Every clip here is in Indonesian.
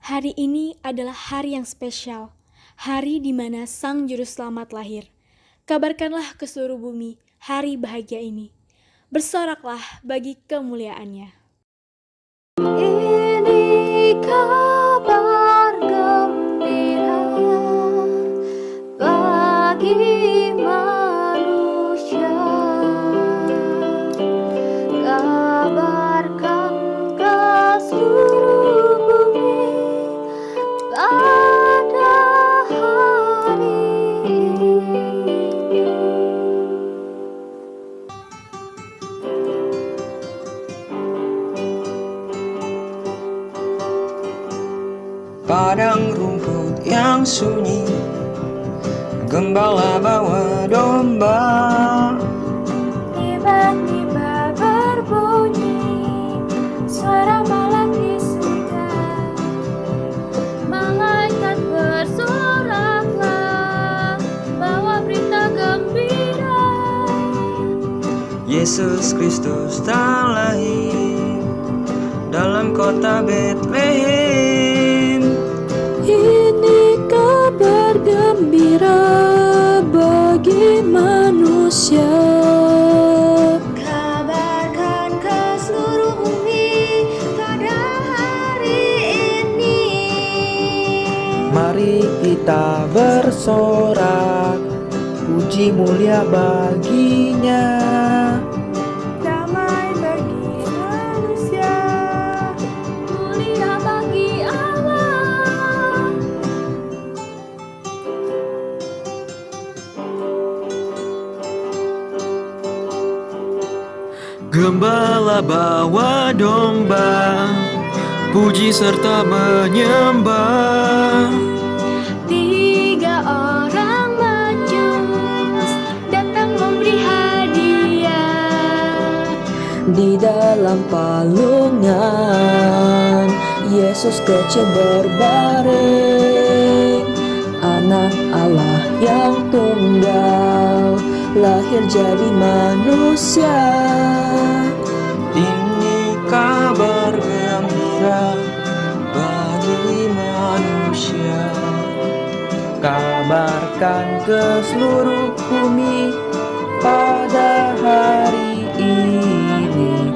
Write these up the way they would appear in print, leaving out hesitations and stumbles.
Hari ini adalah hari yang spesial, hari di mana Sang Juru Selamat lahir. Kabarkanlah ke seluruh bumi hari bahagia ini. Bersoraklah bagi kemuliaannya. Ini kabar gembira bagi manusia. Kabarkan ke seluruh bumi pada hari ini. Padang rumput yang sunyi, gembala bawa domba. Tiba-tiba berbunyi suara malak di surga. Malaikat bersoraklah, bawa berita gembira. Yesus Kristus telah lahir dalam kota Betlehem. Ini kabar gembira bagi manusia. Kabarkan ke seluruh bumi pada hari ini. Mari kita bersorak, puji mulia baginya. Damai bagi manusia, mulia bagi Allah. Gembala bawa domba, puji serta menyembah. 3 orang majus datang memberi hadiah. Di dalam palungan Yesus kecil berbaring, anak Allah yang tunggal lahir jadi manusia. Ini kabar gembira bagi manusia. Kabarkan ke seluruh bumi pada hari ini.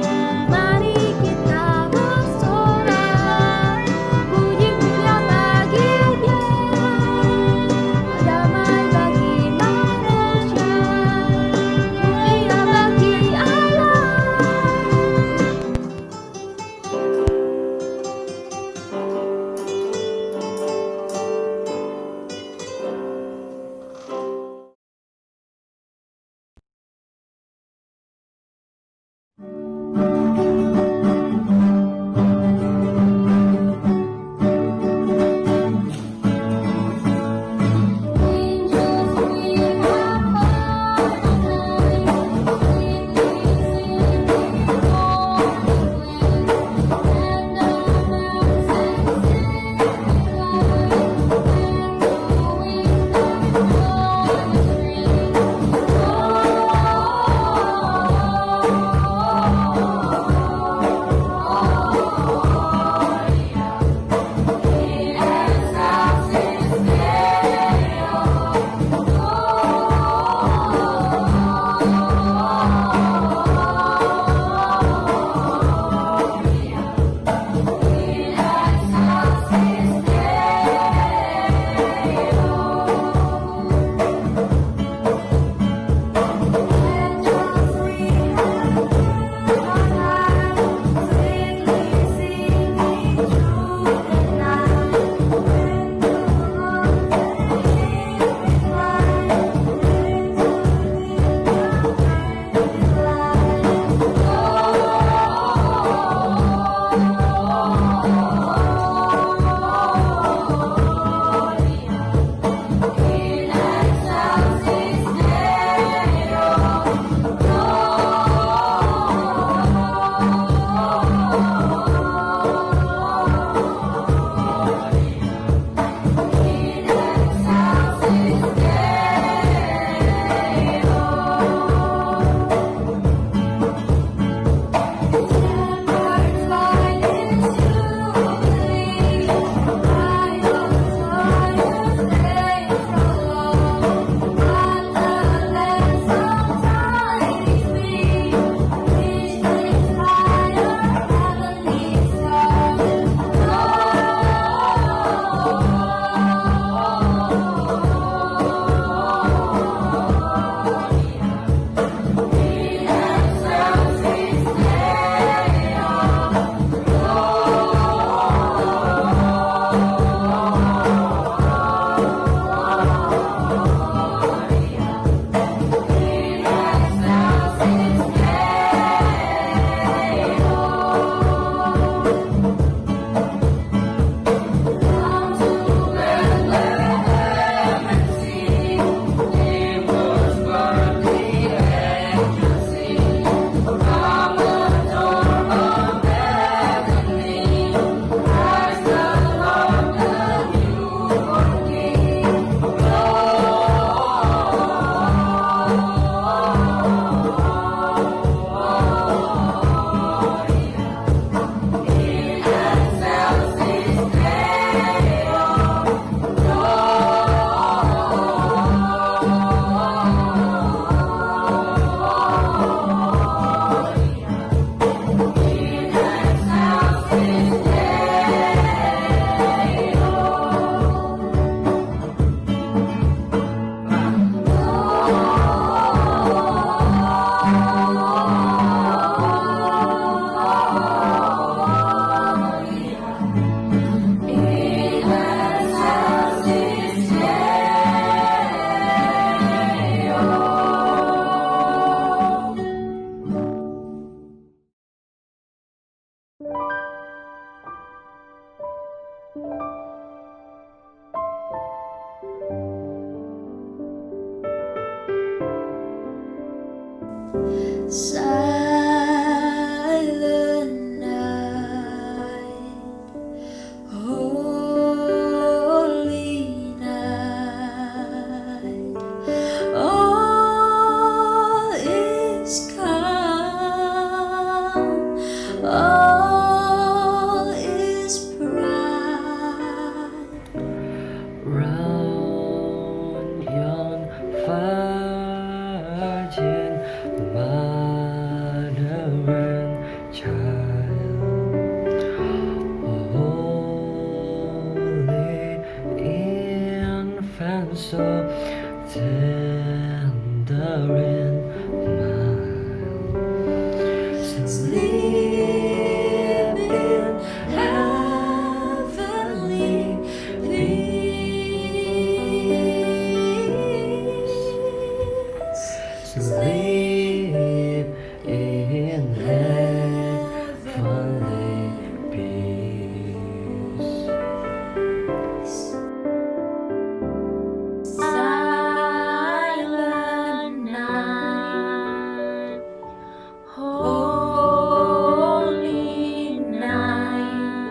Silent night, holy night, all is calm, all is bright. Round yon virgin mother and child, holy infant, so tender and mild, Sleep in heavenly peace. sleep in heavenly peace. Silent night, holy night.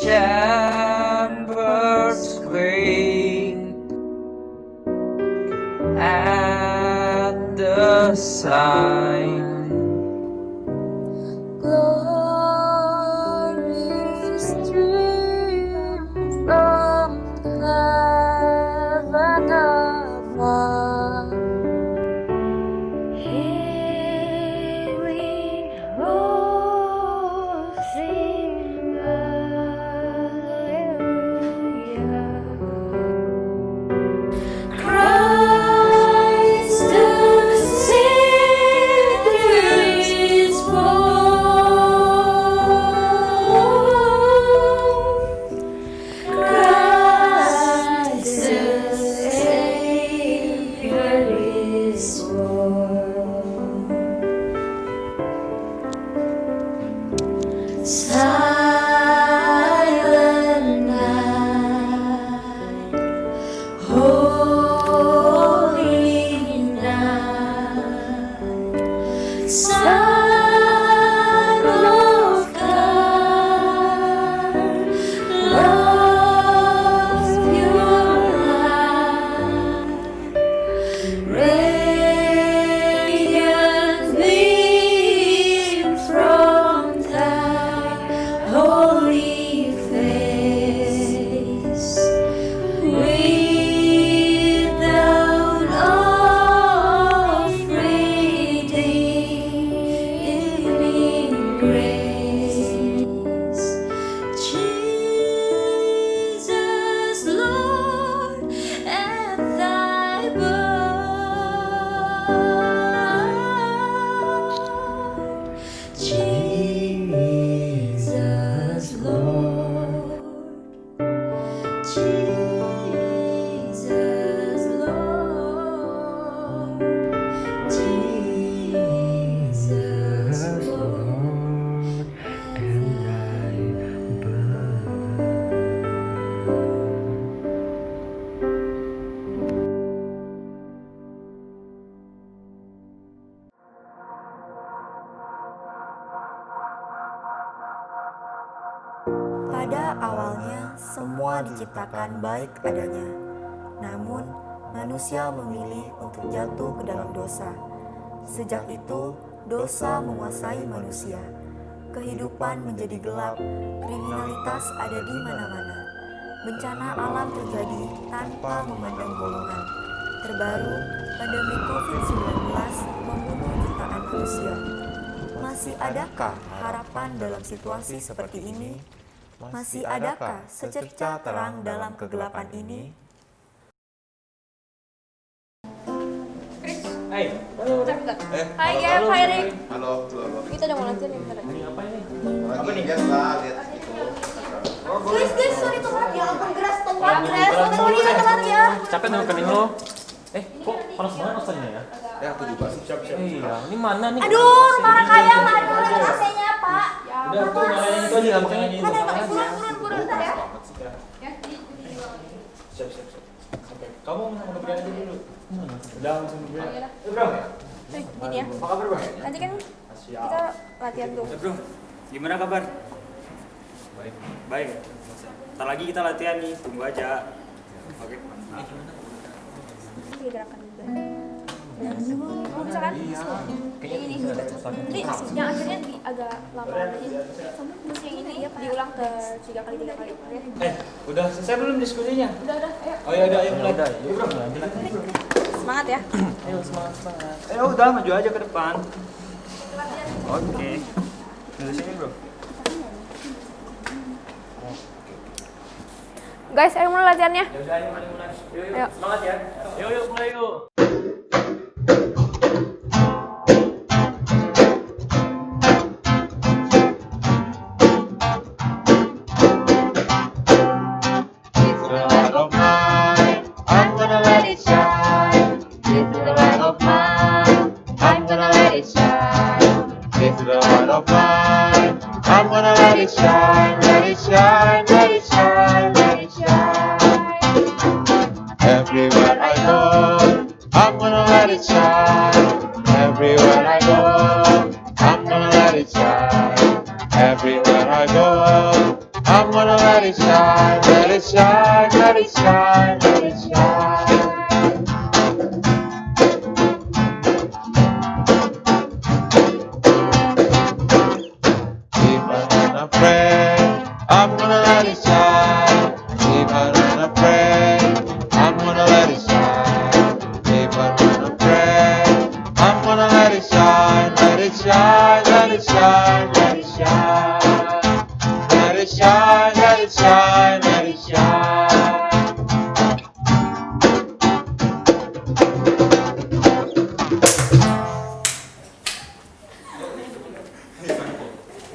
Shepherds quake at the sign. Glory streams from heaven above. Here we all sing hallelujah. Christ the Savior is born. Christ the Savior is born. Silent night, holy night, Son of God, love's pure light, radiant beam from thy holy face. Without offering grace, Jesus, Lord, at thy birth. Jesus, Lord, Jesus, Lord, Jesus, Lord, and thy birth. Pada awalnya, semua diciptakan baik adanya. Namun, manusia memilih untuk jatuh ke dalam dosa. Sejak itu, dosa menguasai manusia. Kehidupan menjadi gelap, kriminalitas ada di mana-mana. Bencana alam terjadi tanpa memandang golongan. Terbaru, pandemi COVID-19 membunuh jutaan manusia. Masih adakah harapan dalam situasi seperti ini? Masih adakah secerca terang dalam kegelapan ini? Hai, Hai ya, Pak Erik. Halo. Kita udah mau lanjut nih, bentar. ini apa ini? Apa nih? Biasa lihat gitu. Guys, sorry telat ya, ampun geras telat, telat ya. Capek nungguin lo. Kok panas banget rasanya ya? Ya, aku juga. Siap. Iya, ini mana nih? Aduh, rumah kaya nggak ada AC-nya, Pak. Udah, aku nyalain itu aja, makanya ini. Turun. bentar ya. Siap. Oke, kamu sama Gabriel aja dulu. Udah sama Gabriel. Bro. Gini ya. Apa kabar, Bro? Nanti kan Siap. kita latihan tuh. Bro, gimana kabar? Baik. Ntar lagi kita latihan nih, tunggu aja. Oke. Ini gerakan juga. Oh, bisa kan? Yang ini. Jadi yang akhirnya agak lama aja. Terus yang ini ya diulang ke 3 kali. Ya. Udah selesai belum diskusinya? Udah, ayo. Oh ya udah, ayo mulai. Yuk, Bro. Semangat ya. Ayo semangat. Udah maju aja ke depan. Oke. Dari sini, Bro. Guys, ayo mulai latihannya. Ya udah, ayo mulai. Yuk, Ayo. semangat ya. Yuk, mulai yuk. Everywhere I go, I'm gonna let it shine. Everywhere I go, I'm gonna let it shine. Everywhere I go, I'm gonna let it shine. Let it shine, let it shine, let it shine. Even when I pray, I'm gonna let it shine. Even when I pray, I'm gonna let it shine. Even when I pray, I'm gonna let it shine. Let it shine, let it shine, let it shine. Let it shine, let it shine, let it shine.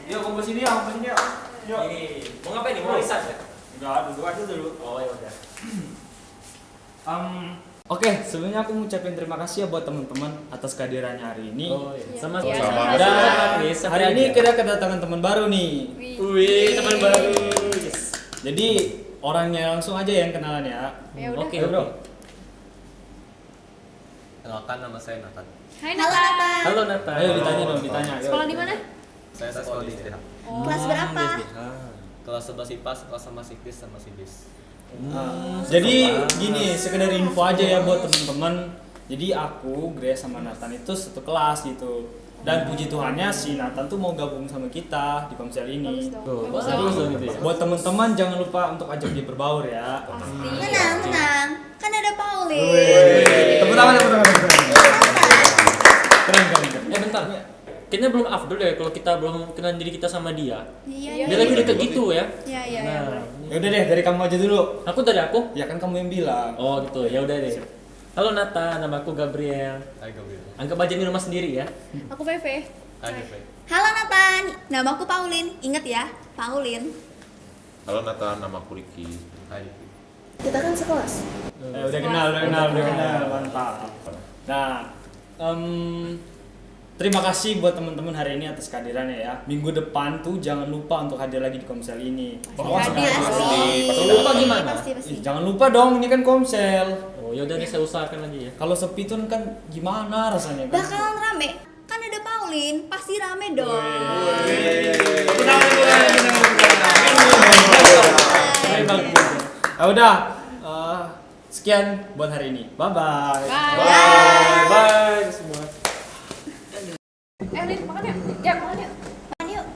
Yuk, kumpul sini ya, kumpul sini ya. Yuk. Mau ngapain nih? Mau riset ya? Enggak, duduk aja dulu. Oh, ya udah. Oke, sebelumnya aku ngucapin terima kasih ya buat teman-teman atas kehadirannya hari ini. Oh, iya. Sama Dan hari ini kita kedatangan teman baru nih. Wih, teman baru. Jadi orangnya langsung aja yang kenalan ya. Ya udah. Oke, Bro. Kenalkan, nama saya Nathan. Hai Nathan. Halo Nata. Ayo ditanya dong, ditanya. Ayo. Sekolah di mana? Saya sekolah di STH. Kelas berapa? Kelas 11 IPA, kelas sama Sikis sama Sidis. Jadi gini, sekedar info aja ya buat teman-teman. Jadi aku, Grace sama Nathan itu satu kelas gitu. Dan puji Tuhannya si Nathan tuh mau gabung sama kita di Komsel ini. Bagus dong gitu ya. Buat teman-teman jangan lupa untuk ajak dia berbaur ya. Tenang. Kan ada Pauline. Tepuk tangan. Keren. Bentar. Kayaknya belum afdol ya kalau kita belum kenal diri kita sama dia. Iya. Dia lagi deket gitu ya. Iya. Nah, Ya udah deh, dari kamu aja dulu. aku dari aku. Ya kan kamu yang bilang. Oh gitu, ya udah deh. Halo Nata, nama aku Gabriel. Hai Gabriel. Anggap aja ini rumah sendiri ya. Aku Feve. Hai Gabriel. Halo Nathan, nama aku Pauline. Ingat ya, Pauline. Halo Nathan, nama aku Riki. Hai Riki. Kita kan sekelas. Udah kenal, mantap. Nah, terima kasih buat teman-teman hari ini atas kehadirannya ya. Minggu depan tuh jangan lupa untuk hadir lagi di Komsel ini. Kalau lupa gimana? Ih, jangan lupa dong, ini kan Komsel. Oh ya udah nih saya usahakan lagi ya. Kalau sepi tuh kan gimana rasanya kan? Bakalan rame. Kan ada Pauline, pasti rame dong. Ya udah, sekian buat hari ini. Bye bye. Bye semua. Lin, makan yuk. Ya, makan yuk.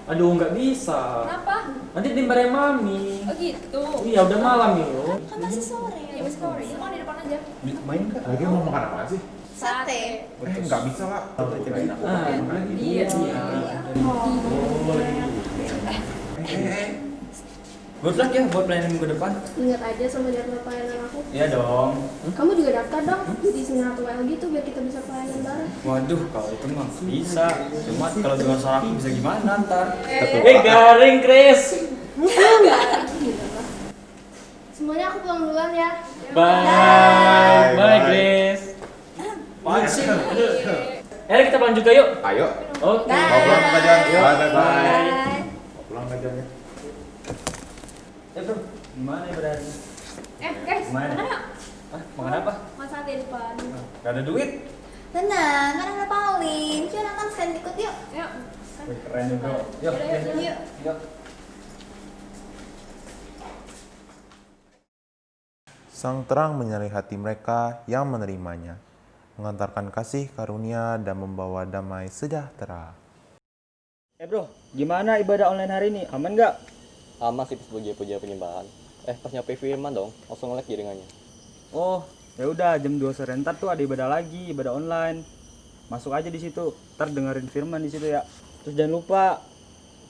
Aduh nggak bisa. Kenapa? Nanti dimarahin mami. Oh gitu. Iya udah malam yuk. Kan masih sore. Ya masih sore. Makan di depan aja. Main nggak? Lagi mau makan apa sih? Sate. Nggak bisa lah. Iya. Good luck ya buat pelayanan minggu depan. Ingat aja sama jadwal pelayanan aku. Iya dong. Kamu juga daftar dong di seminar WL gitu biar kita bisa pelayanan bareng. Waduh, kalau itu mah bisa. Cuma kalau dengan suara aku bisa gimana ntar? Garing Chris. Semuanya aku pulang duluan ya. Bye Grace. Kita pulang juga yuk. Ayo. Oke. Mau pulang aja. Bye. Bye. Pulang aja. Bro, gimana ibadah hari ini? Guys, Gimana? mana yuk? Makan apa? Makan sate depan. Gak ada duit? Tenang, kan ada Paulin. Cuy, Nathan sekalian ikut yuk. Yuk. Wih, keren nih bro. Yuk, Yuk. yuk. Sang terang menyinari hati mereka yang menerimanya, mengantarkan kasih karunia dan membawa damai sejahtera. Bro, gimana ibadah online hari ini? Aman nggak? Aman sih puja penyembahan. Pas nyampe firman dong, langsung nge-lag jaringannya. Oh, ya udah jam 2 sore ntar tuh ada ibadah lagi, ibadah online. Masuk aja di situ, ntar dengerin firman di situ ya. Terus jangan lupa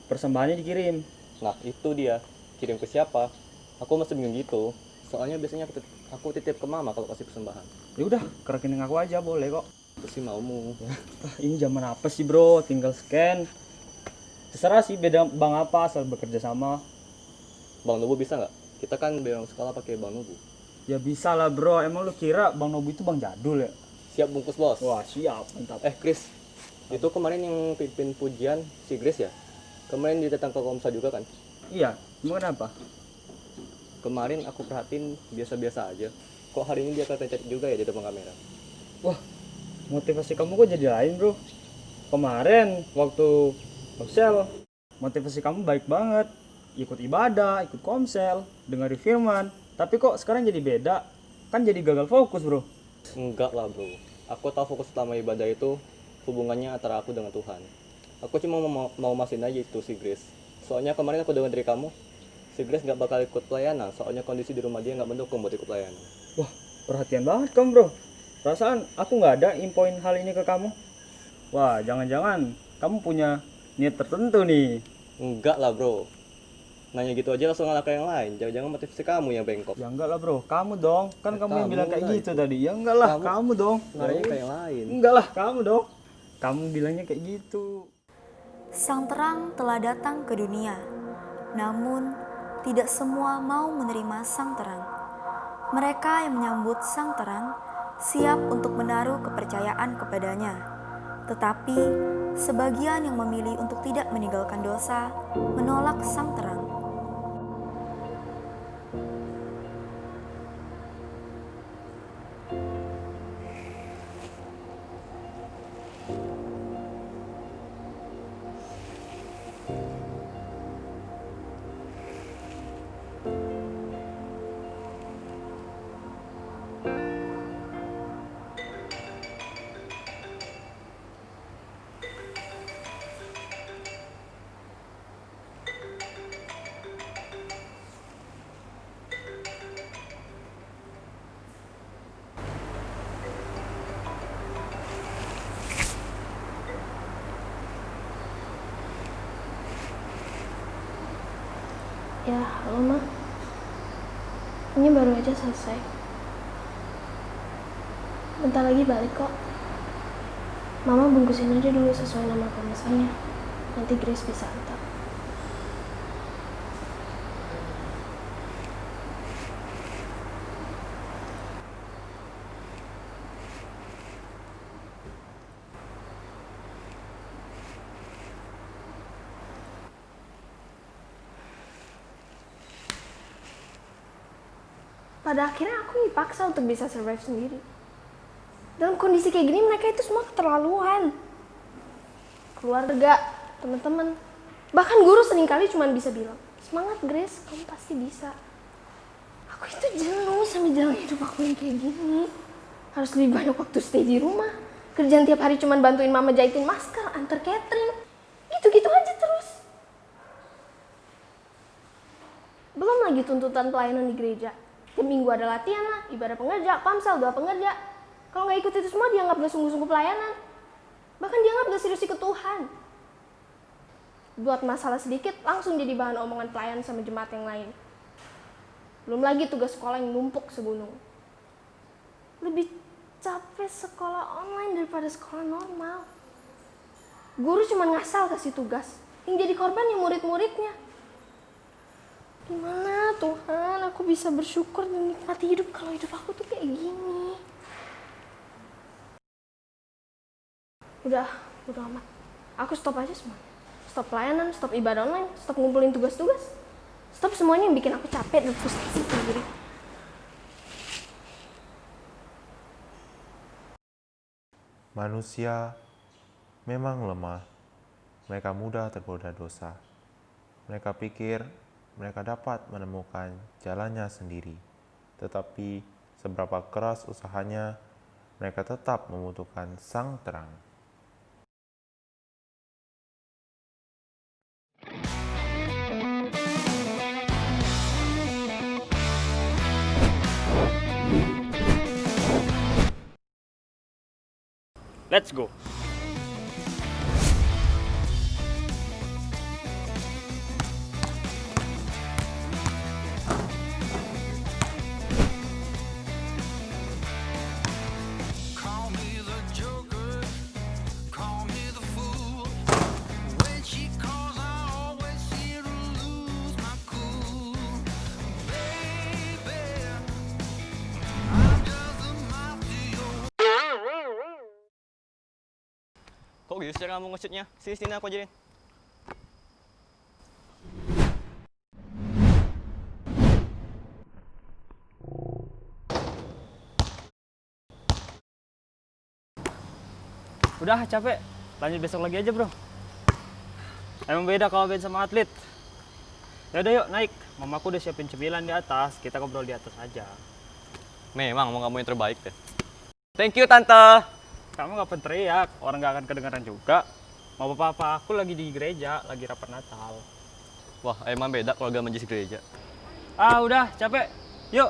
persembahannya dikirim. Nah itu dia, kirim ke siapa? Aku masih bingung gitu. Soalnya biasanya aku titip ke mama kalau kasih persembahan. Ya udah, ke rekening aku aja boleh kok. Itu sih maumu. Ini zaman apa sih bro? Tinggal scan. Terserah sih beda bank apa asal bekerja sama. Bang Nubu bisa nggak? Kita kan beberapa sekolah pakai Bang Nubu. Ya bisa lah bro. Emang lu kira Bang Nobu itu bang jadul ya? Siap bungkus bos. Wah siap, mantap. Chris, itu kemarin yang pimpin pujian si Grace ya? Kemarin dia datang ke Komsa juga kan? Iya, emang kenapa? Kemarin aku perhatiin biasa-biasa aja. Kok hari ini dia kelihatan cantik juga ya di depan kamera? Wah, motivasi kamu kok jadi lain bro. Kemarin waktu komsel, motivasi kamu baik banget. Ikut ibadah, ikut komsel, dengerin firman. Tapi kok sekarang jadi beda? Kan jadi gagal fokus bro. Enggak lah bro. Aku tahu fokus utama ibadah itu hubungannya antara aku dengan Tuhan. Aku cuma mau masihin aja itu si Grace. Soalnya kemarin aku dengar dari kamu, si Grace nggak bakal ikut pelayanan. Soalnya kondisi di rumah dia nggak mendukung buat ikut pelayanan. Wah, perhatian banget kamu bro. Perasaan aku nggak ada infoin hal ini ke kamu. Wah, jangan-jangan kamu punya niat tertentu nih. Enggak lah bro. Nanya gitu aja langsung ngalah ke yang lain. Jangan-jangan motivasi kamu yang bengkok. Ya enggak lah bro, kamu dong. Kan kamu yang bilang kayak lah gitu tadi. Ya enggak lah, kamu dong. Nanya ke yang lain. Enggak lah, kamu dong. Kamu bilangnya kayak gitu. Sang terang telah datang ke dunia, namun tidak semua mau menerima sang terang. Mereka yang menyambut sang terang siap untuk menaruh kepercayaan kepadanya. Tetapi sebagian yang memilih untuk tidak meninggalkan dosa menolak sang terang. Ya, halo Ma. Ini baru aja selesai. Bentar lagi balik kok. Mama bungkusin aja dulu sesuai nama pemesannya. Nanti Grace bisa antar. Pada akhirnya aku dipaksa untuk bisa survive sendiri. Dalam kondisi kayak gini mereka itu semua keterlaluan. Keluarga, teman-teman, bahkan guru seringkali cuma bisa bilang, semangat Grace, kamu pasti bisa. Aku itu jenuh sama jalan hidup aku yang kayak gini. Harus lebih banyak waktu stay di rumah. Kerjaan tiap hari cuma bantuin mama jahitin masker, antar catering. Gitu-gitu aja terus. Belum lagi tuntutan pelayanan di gereja. Tiap minggu ada latihan lah, ibadah pengerja, pamsel, doa pengerja. Kalau nggak ikut itu semua, dianggap gak sungguh-sungguh pelayanan. Bahkan dianggap gak serius ikut Tuhan. Buat masalah sedikit, langsung jadi bahan omongan pelayan sama jemaat yang lain. Belum lagi tugas sekolah yang numpuk segunung. Lebih capek sekolah online daripada sekolah normal. Guru cuma ngasal kasih tugas. Yang jadi korban yang murid-muridnya. Gimana Tuhan aku bisa bersyukur dan nikmati hidup kalau hidup aku tuh kayak gini. Udah amat. Aku stop aja semuanya. Stop pelayanan, stop ibadah online, stop ngumpulin tugas-tugas. Stop semuanya yang bikin aku capek dan frustasi sendiri. Manusia memang lemah. Mereka mudah tergoda dosa. Mereka pikir mereka dapat menemukan jalannya sendiri. Tetapi seberapa keras usahanya, mereka tetap membutuhkan Sang Terang. Let's go. Kok gitu cara kamu nge-shootnya? Sini aku ajarin. Udah capek, lanjut besok lagi aja bro. Emang beda kalau band sama atlet. Yaudah yuk naik, mamaku udah siapin cemilan di atas, kita ngobrol di atas aja. Memang mau kamu yang terbaik deh. Thank you tante. Kamu gak teriak, orang gak akan kedengaran juga. Mau papa aku lagi di gereja, lagi rapat Natal. Wah emang beda keluarga menjadi gereja. Ah udah capek, yuk.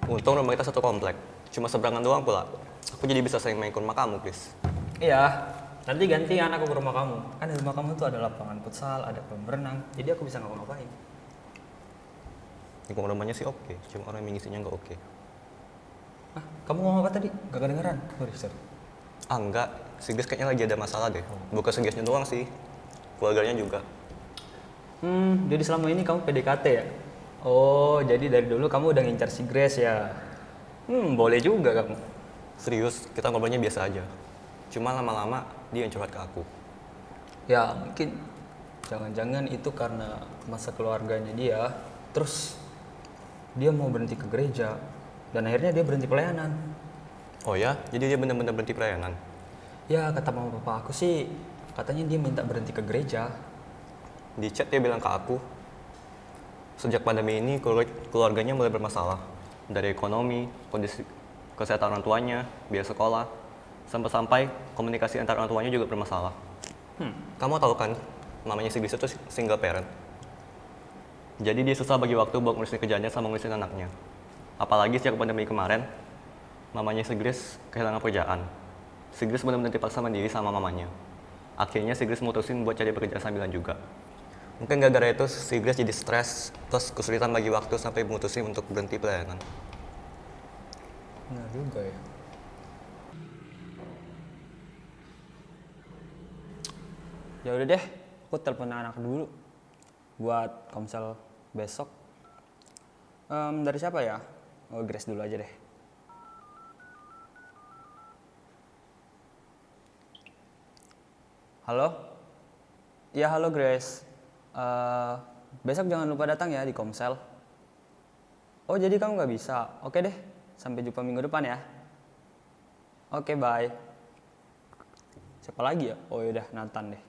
Untung rumah kita satu komplek, cuma seberangan doang pula. Aku jadi bisa sering main ke rumah kamu, Chris. Iya, nanti gantian aku ke rumah kamu. Kan di rumah kamu tuh ada lapangan futsal, ada kolam renang, jadi aku bisa ngapa-ngapain. Lingkungan rumahnya sih oke, cuma orang yang ngisinya nggak oke. Ah, kamu ngomong apa tadi? Gak kedengeran? Sorry. Ah enggak, si Chris kayaknya lagi ada masalah deh. Bukan si Chrisnya doang sih, keluarganya juga. Jadi selama ini kamu PDKT ya? Oh, jadi dari dulu kamu udah ngincar si Grace ya? Boleh juga kamu. Serius, kita ngobrolnya biasa aja. Cuma lama-lama dia yang curhat ke aku. Ya mungkin, jangan-jangan itu karena masa keluarganya dia, terus dia mau berhenti ke gereja, dan akhirnya dia berhenti pelayanan. Oh ya? Jadi dia benar-benar berhenti pelayanan? Ya kata mama papa aku sih, katanya dia minta berhenti ke gereja. Di chat dia bilang ke aku, sejak pandemi ini keluarganya mulai bermasalah. Dari ekonomi, kondisi kesehatan orang tuanya, biaya sekolah, sampai-sampai komunikasi antar orang tuanya juga bermasalah. Kamu tahu kan, mamanya si Grace itu single parent. Jadi dia susah bagi waktu buat ngurusin kerjaannya sama ngurusin anaknya. Apalagi sejak pandemi kemarin, mamanya si Grace kehilangan pekerjaan. Si Grace benar-benar dipaksa mandiri sama mamanya. Akhirnya si Grace mutusin buat cari pekerjaan sambilan juga. Mungkin gara-gara itu si Grace jadi stres, plus kesulitan bagi waktu sampai mutusin untuk berhenti pelayanan. Benar juga ya. Ya udah deh, aku telepon anak dulu buat komsel besok. Dari siapa ya? Oh, Grace dulu aja deh. Halo? Ya halo Grace. Besok jangan lupa datang ya di komsel. Oh jadi kamu nggak bisa? Oke deh, sampai jumpa minggu depan ya. Oke bye. Siapa lagi ya? Oh yaudah Nathan deh.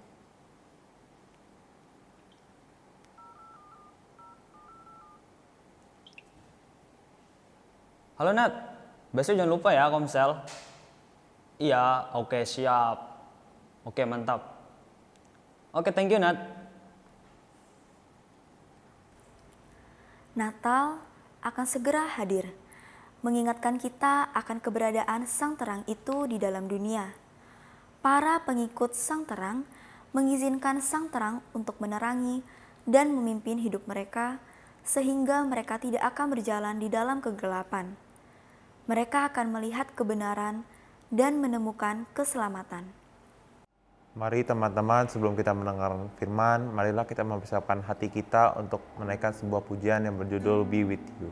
Halo Nat, besok jangan lupa ya komsel. Iya, oke siap. Oke mantap. Oke thank you Nat. Natal akan segera hadir, mengingatkan kita akan keberadaan Sang Terang itu di dalam dunia. Para pengikut Sang Terang mengizinkan Sang Terang untuk menerangi dan memimpin hidup mereka, sehingga mereka tidak akan berjalan di dalam kegelapan. Mereka akan melihat kebenaran dan menemukan keselamatan. Mari teman-teman, sebelum kita mendengar firman, marilah kita mempersiapkan hati kita untuk menaikkan sebuah pujian yang berjudul Be With You.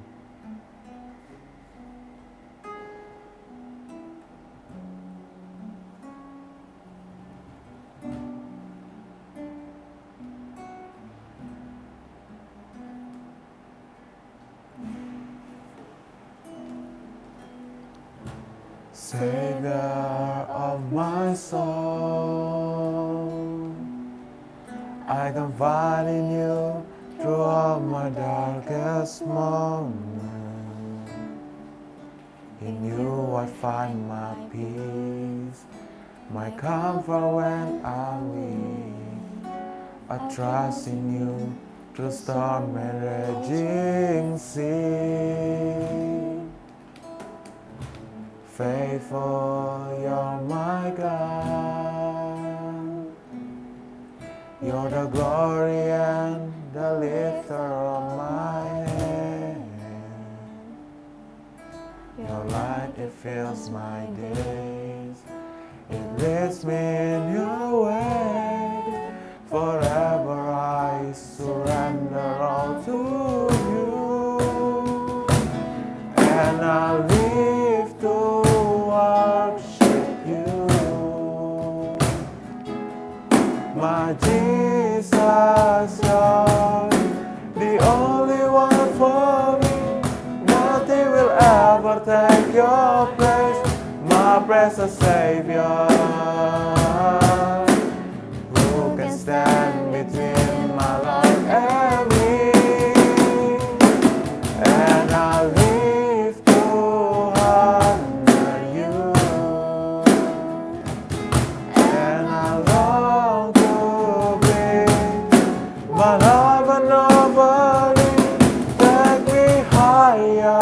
Savior of my soul. I confide in you throughout my darkest moment. In you I find my peace, my comfort when I'm weak. I trust in you through storm and raging sea. Faithful, you're my God. You're the glory and the lifter of my head. Your light, it fills my days. It leads me in your way. Forever I surrender all to you. And I live to worship you. My Jesus, you're the only one for me. Nothing will ever take your place, my precious Savior. Who can stand between my Lord and me? And I live to honor you. And I long to bring my love and nobody. Take me higher,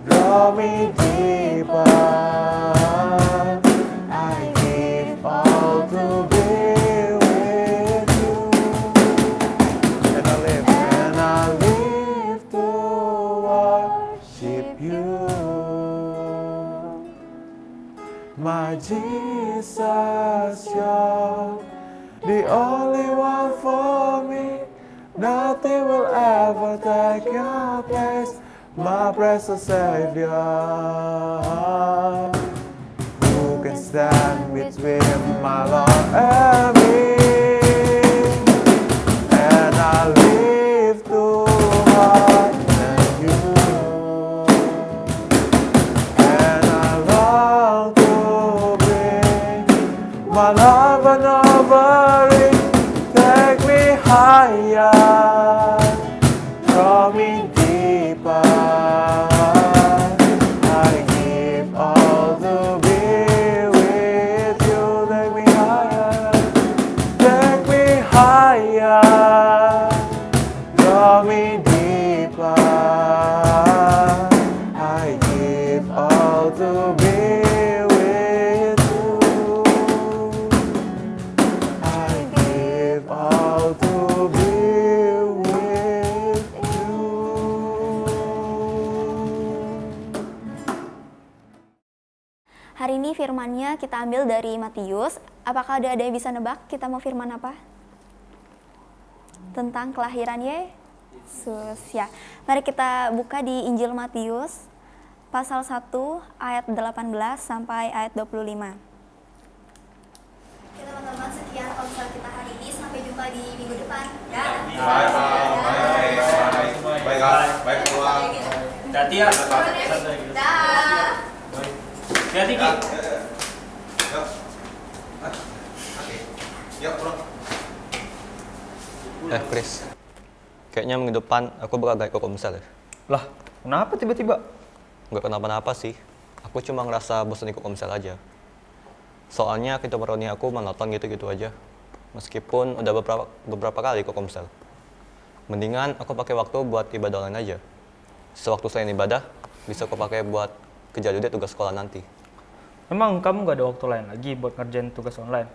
draw me deeper. I give all to be with you. And I live to worship you. My Jesus, you're the only one for me. Nothing will ever take your place, my precious Savior. Who can stand between my Lord and me? And I live to honor you. And I long to bring my love and offering. Take me higher, draw me deeper. I give all to be with you. Take me higher, draw me deeper. I give all to be with you. I give all to be with you. Hari ini firmannya kita ambil dari Matius. Apakah ada yang bisa nebak kita mau firman apa? Tentang kelahiran Yesus ya. Mari kita buka di Injil Matius pasal 1 ayat 18 sampai ayat 25. Oke teman-teman, sekian konser kita hari ini. Sampai jumpa di minggu depan. Ya. Baik pulang. Hati ya. Dah. Hati Ki. Yuk pulang. Chris, kayaknya minggu depan aku bakal gak ikut komsel ya. Lah, kenapa tiba-tiba? Nggak kenapa-napa sih, aku cuma ngerasa bosan ikut komsel aja. Soalnya kita meroni aku monoton gitu-gitu aja. Meskipun udah beberapa kali ikut komsel. Mendingan aku pakai waktu buat ibadah online aja. Sewaktu selain ibadah, bisa aku pakai buat kejar juga tugas sekolah nanti. Emang kamu gak ada waktu lain lagi buat ngerjain tugas online?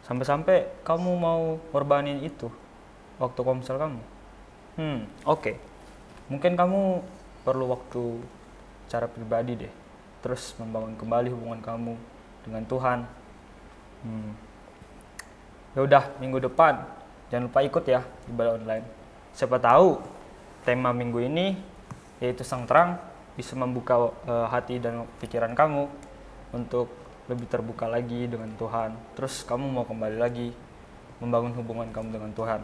Sampai-sampai kamu mau ngorbanin itu waktu komsel kamu? Oke. Mungkin kamu perlu waktu secara pribadi deh. Terus membangun kembali hubungan kamu dengan Tuhan. Ya udah, minggu depan jangan lupa ikut ya ibadah online. Siapa tahu tema minggu ini yaitu Sang Terang bisa membuka hati dan pikiran kamu untuk lebih terbuka lagi dengan Tuhan. Terus kamu mau kembali lagi membangun hubungan kamu dengan Tuhan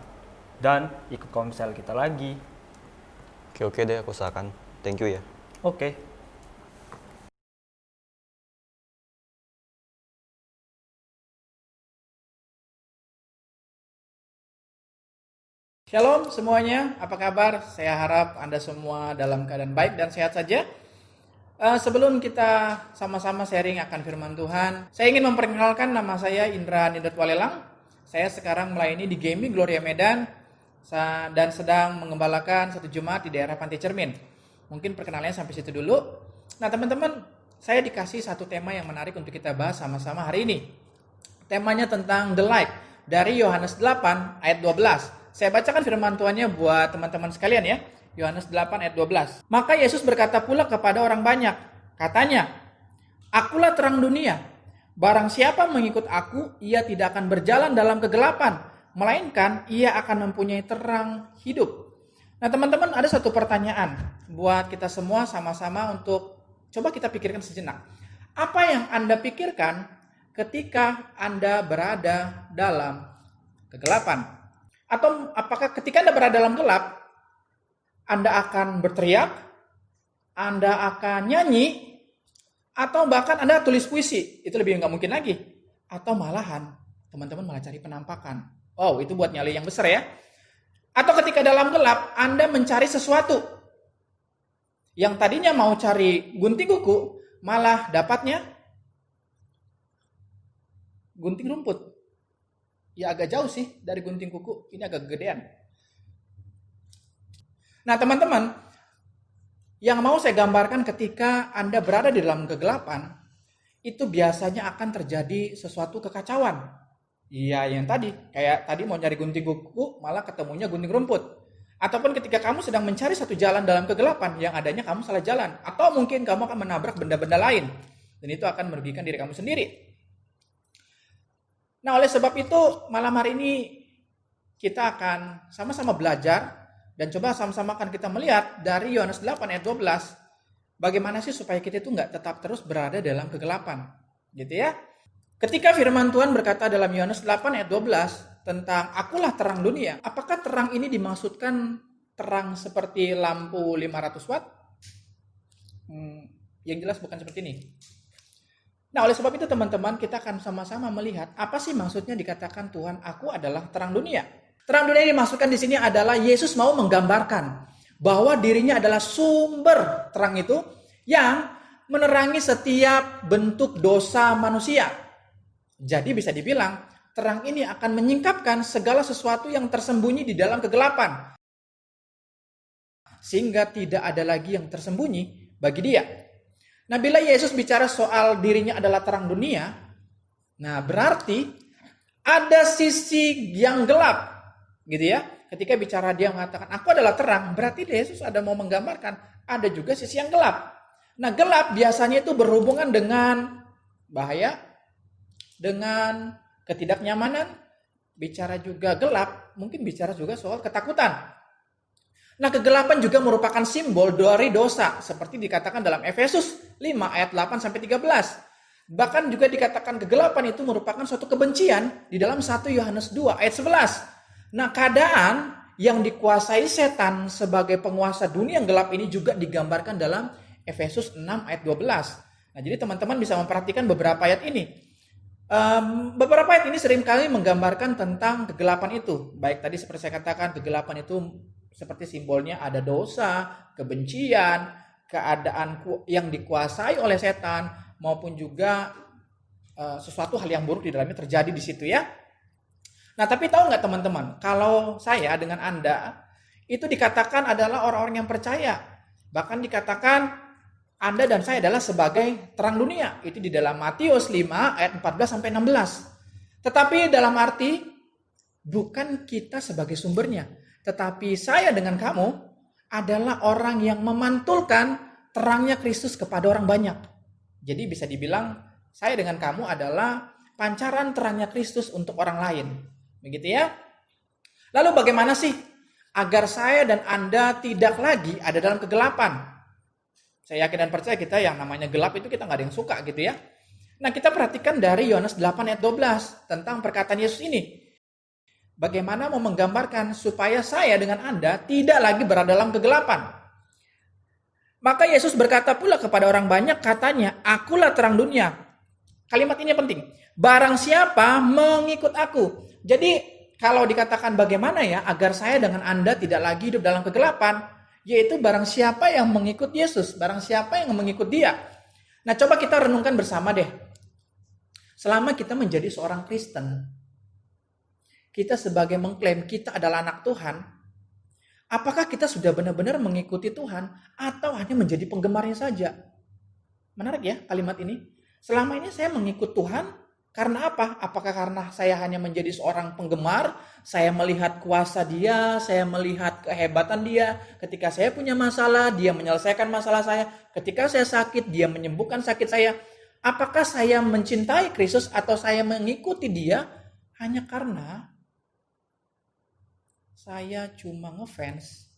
dan ikut komsel kita lagi. Oke deh, aku usahakan. Thank you ya. Oke. Shalom semuanya, apa kabar? Saya harap Anda semua dalam keadaan baik dan sehat saja. Sebelum kita sama-sama sharing akan firman Tuhan, saya ingin memperkenalkan nama saya Indra Nindut Walelang. Saya sekarang melayani di GMI Gloria Medan dan sedang mengembalakan satu jemaat di daerah Pantai Cermin. Mungkin perkenalannya sampai situ dulu. Nah teman-teman, saya dikasih satu tema yang menarik untuk kita bahas sama-sama hari ini. Temanya tentang the light dari Yohanes 8 ayat 12. Saya bacakan firman Tuhannya buat teman-teman sekalian ya. Yohanes 8 ayat 12. Maka Yesus berkata pula kepada orang banyak. Katanya, Akulah terang dunia. Barang siapa mengikut aku, ia tidak akan berjalan dalam kegelapan. Melainkan ia akan mempunyai terang hidup. Nah teman-teman, ada satu pertanyaan buat kita semua sama-sama untuk coba kita pikirkan sejenak. Apa yang Anda pikirkan ketika Anda berada dalam kegelapan? Atau apakah ketika Anda berada dalam gelap, Anda akan berteriak, Anda akan nyanyi, atau bahkan Anda tulis puisi? Itu lebih nggak mungkin lagi. Atau malahan, teman-teman malah cari penampakan. Wow, itu buat nyali yang besar ya. Atau ketika dalam gelap, Anda mencari sesuatu. Yang tadinya mau cari gunting kuku, malah dapatnya gunting rumput. Ya agak jauh sih dari gunting kuku, ini agak gedean. Nah teman-teman, yang mau saya gambarkan ketika Anda berada di dalam kegelapan, itu biasanya akan terjadi sesuatu kekacauan. Iya yang tadi, kayak tadi mau nyari gunting kuku, malah ketemunya gunting rumput. Ataupun ketika kamu sedang mencari satu jalan dalam kegelapan, yang adanya kamu salah jalan. Atau mungkin kamu akan menabrak benda-benda lain. Dan itu akan merugikan diri kamu sendiri. Nah oleh sebab itu malam hari ini kita akan sama-sama belajar dan coba sama-sama akan kita melihat dari Yohanes 8 ayat 12 bagaimana sih supaya kita itu nggak tetap terus berada dalam kegelapan gitu ya. Ketika firman Tuhan berkata dalam Yohanes 8 ayat 12 tentang akulah terang dunia, apakah terang ini dimaksudkan terang seperti lampu 500 watt? Yang jelas bukan seperti ini. Nah oleh sebab itu teman-teman kita akan sama-sama melihat apa sih maksudnya dikatakan Tuhan aku adalah terang dunia. Terang dunia yang dimaksudkan di sini adalah Yesus mau menggambarkan bahwa dirinya adalah sumber terang itu yang menerangi setiap bentuk dosa manusia. Jadi bisa dibilang terang ini akan menyingkapkan segala sesuatu yang tersembunyi di dalam kegelapan. Sehingga tidak ada lagi yang tersembunyi bagi dia. Nah, bila Yesus bicara soal dirinya adalah terang dunia, nah berarti ada sisi yang gelap, gitu ya. Ketika bicara dia mengatakan, aku adalah terang, berarti Yesus ada mau menggambarkan, ada juga sisi yang gelap. Nah, gelap biasanya itu berhubungan dengan bahaya, dengan ketidaknyamanan, bicara juga gelap, mungkin bicara juga soal ketakutan. Nah, kegelapan juga merupakan simbol dari dosa, seperti dikatakan dalam Efesus 5 ayat 8 sampai 13. Bahkan juga dikatakan kegelapan itu merupakan suatu kebencian di dalam 1 Yohanes 2 ayat 11. Nah, keadaan yang dikuasai setan sebagai penguasa dunia yang gelap ini juga digambarkan dalam Efesus 6 ayat 12. Nah, jadi teman-teman bisa memperhatikan beberapa ayat ini. Beberapa ayat ini seringkali menggambarkan tentang kegelapan itu. Baik tadi seperti saya katakan, kegelapan itu seperti simbolnya ada dosa, kebencian, keadaan yang dikuasai oleh setan, maupun juga sesuatu hal yang buruk di dalamnya terjadi di situ ya. Nah tapi tahu nggak teman-teman, kalau saya dengan Anda, itu dikatakan adalah orang-orang yang percaya. Bahkan dikatakan Anda dan saya adalah sebagai terang dunia. Itu di dalam Matius 5 ayat 14 sampai 16. Tetapi dalam arti bukan kita sebagai sumbernya. Tetapi saya dengan kamu adalah orang yang memantulkan terangnya Kristus kepada orang banyak. Jadi bisa dibilang saya dengan kamu adalah pancaran terangnya Kristus untuk orang lain. Begitu ya. Lalu bagaimana sih agar saya dan Anda tidak lagi ada dalam kegelapan? Saya yakin dan percaya kita yang namanya gelap itu kita nggak ada yang suka gitu ya. Nah kita perhatikan dari Yohanes 8 ayat 12 tentang perkataan Yesus ini. Bagaimana mau menggambarkan supaya saya dengan Anda tidak lagi berada dalam kegelapan. Maka Yesus berkata pula kepada orang banyak katanya, akulah terang dunia. Kalimat ini penting. Barang siapa mengikut aku. Jadi kalau dikatakan bagaimana ya agar saya dengan Anda tidak lagi hidup dalam kegelapan, yaitu barang siapa yang mengikut Yesus, barang siapa yang mengikut Dia. Nah, coba kita renungkan bersama deh. Selama kita menjadi seorang Kristen, kita sebagai mengklaim kita adalah anak Tuhan, apakah kita sudah benar-benar mengikuti Tuhan atau hanya menjadi penggemarnya saja? Menarik ya kalimat ini. Selama ini saya mengikut Tuhan karena apa? Apakah karena saya hanya menjadi seorang penggemar, saya melihat kuasa Dia, saya melihat kehebatan Dia, ketika saya punya masalah, Dia menyelesaikan masalah saya, ketika saya sakit, Dia menyembuhkan sakit saya. Apakah saya mencintai Kristus atau saya mengikuti Dia hanya karena saya cuma ngefans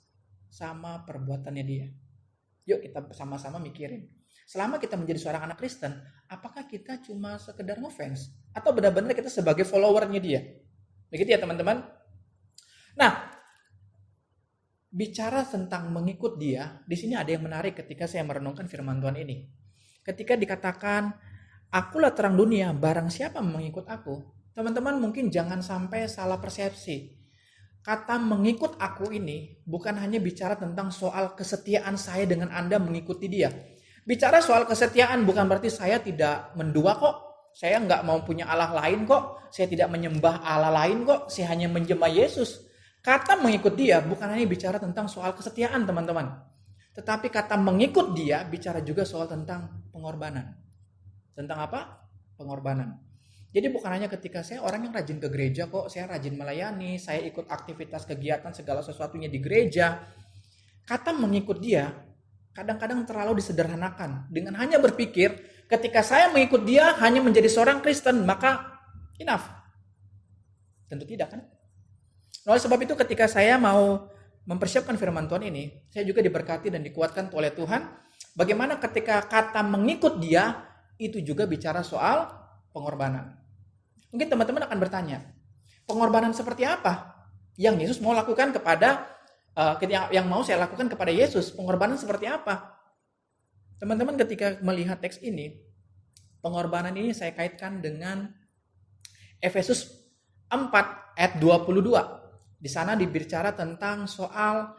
sama perbuatannya Dia? Yuk kita sama-sama mikirin. Selama kita menjadi seorang anak Kristen, apakah kita cuma sekedar ngefans? Atau benar-benar kita sebagai followernya Dia? Begitu ya teman-teman? Nah, bicara tentang mengikut Dia, di sini ada yang menarik ketika saya merenungkan firman Tuhan ini. Ketika dikatakan, akulah terang dunia, barang siapa mengikut aku. Teman-teman mungkin jangan sampai salah persepsi. Kata mengikut aku ini bukan hanya bicara tentang soal kesetiaan saya dengan Anda mengikuti Dia. Bicara soal kesetiaan bukan berarti saya tidak mendua kok. Saya nggak mau punya Allah lain kok. Saya tidak menyembah Allah lain kok. Saya hanya menyembah Yesus. Kata mengikut Dia bukan hanya bicara tentang soal kesetiaan teman-teman. Tetapi kata mengikut Dia bicara juga soal tentang pengorbanan. Tentang apa? Pengorbanan. Jadi bukan hanya ketika saya orang yang rajin ke gereja kok. Saya rajin melayani. Saya ikut aktivitas kegiatan segala sesuatunya di gereja. Kata mengikut Dia kadang-kadang terlalu disederhanakan dengan hanya berpikir ketika saya mengikut Dia hanya menjadi seorang Kristen maka enough. Tentu tidak kan? Oleh sebab itu ketika saya mau mempersiapkan firman Tuhan ini, saya juga diberkati dan dikuatkan oleh Tuhan. Bagaimana ketika kata mengikut Dia itu juga bicara soal pengorbanan. Mungkin teman-teman akan bertanya, pengorbanan seperti apa yang Yesus mau lakukan kepada yang mau saya lakukan kepada Yesus? Pengorbanan seperti apa? Teman-teman ketika melihat teks ini, pengorbanan ini saya kaitkan dengan Efesus 4 ayat 22. Di sana dibicara tentang soal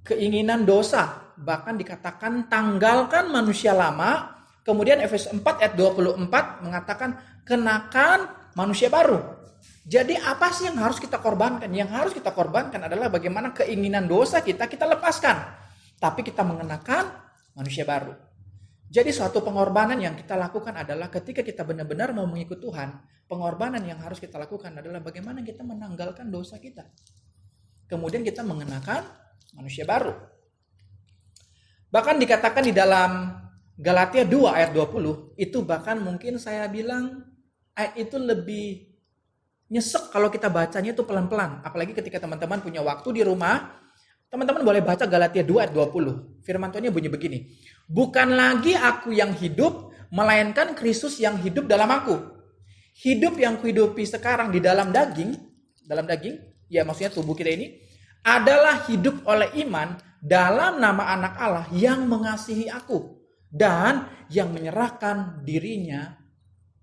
keinginan dosa, bahkan dikatakan tanggalkan manusia lama. Kemudian Efesus 4 ayat 24 mengatakan kenakan manusia baru. Jadi apa sih yang harus kita korbankan? Yang harus kita korbankan adalah bagaimana keinginan dosa kita lepaskan. Tapi kita mengenakan manusia baru. Jadi suatu pengorbanan yang kita lakukan adalah ketika kita benar-benar mau mengikut Tuhan, pengorbanan yang harus kita lakukan adalah bagaimana kita menanggalkan dosa kita. Kemudian kita mengenakan manusia baru. Bahkan dikatakan di dalam Galatia 2 ayat 20, itu bahkan mungkin saya bilang ayat itu lebih nyesek kalau kita bacanya itu pelan-pelan. Apalagi ketika teman-teman punya waktu di rumah, teman-teman boleh baca Galatia 2 ayat 20. Firman Tuhannya bunyi begini. Bukan lagi aku yang hidup, melainkan Kristus yang hidup dalam aku. Hidup yang kuhidupi sekarang di dalam daging, ya maksudnya tubuh kita ini, adalah hidup oleh iman dalam nama anak Allah yang mengasihi aku dan yang menyerahkan dirinya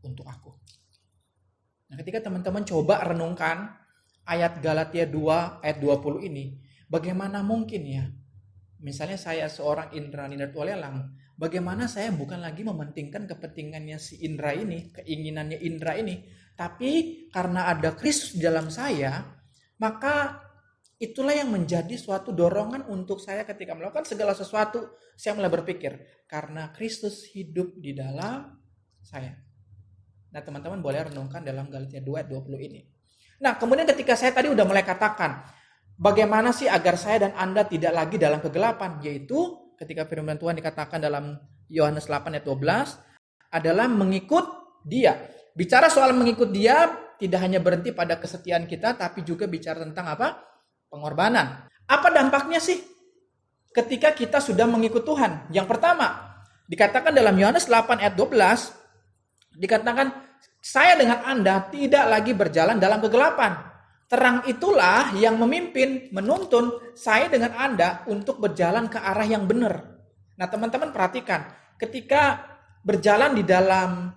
untuk aku. Nah, ketika teman-teman coba renungkan ayat Galatia 2 ayat 20 ini, bagaimana mungkin ya? Misalnya saya seorang Indra Nindertualelang, bagaimana saya bukan lagi mementingkan kepentingannya si Indra ini, keinginannya Indra ini, tapi karena ada Kristus di dalam saya, maka itulah yang menjadi suatu dorongan untuk saya ketika melakukan segala sesuatu, saya mulai berpikir, karena Kristus hidup di dalam saya. Nah, teman-teman boleh renungkan dalam Galatia 2 ayat 20 ini. Nah, kemudian ketika saya tadi udah mulai katakan, bagaimana sih agar saya dan Anda tidak lagi dalam kegelapan? Yaitu ketika firman Tuhan dikatakan dalam Yohanes 8 ayat 12, adalah mengikut Dia. Bicara soal mengikut Dia, tidak hanya berhenti pada kesetiaan kita, tapi juga bicara tentang apa? Pengorbanan. Apa dampaknya sih ketika kita sudah mengikut Tuhan? Yang pertama, dikatakan dalam Yohanes 8 ayat 12, dikatakan, saya dengan Anda tidak lagi berjalan dalam kegelapan. Terang itulah yang memimpin, menuntun saya dengan Anda untuk berjalan ke arah yang benar. Nah, teman-teman perhatikan, ketika berjalan di dalam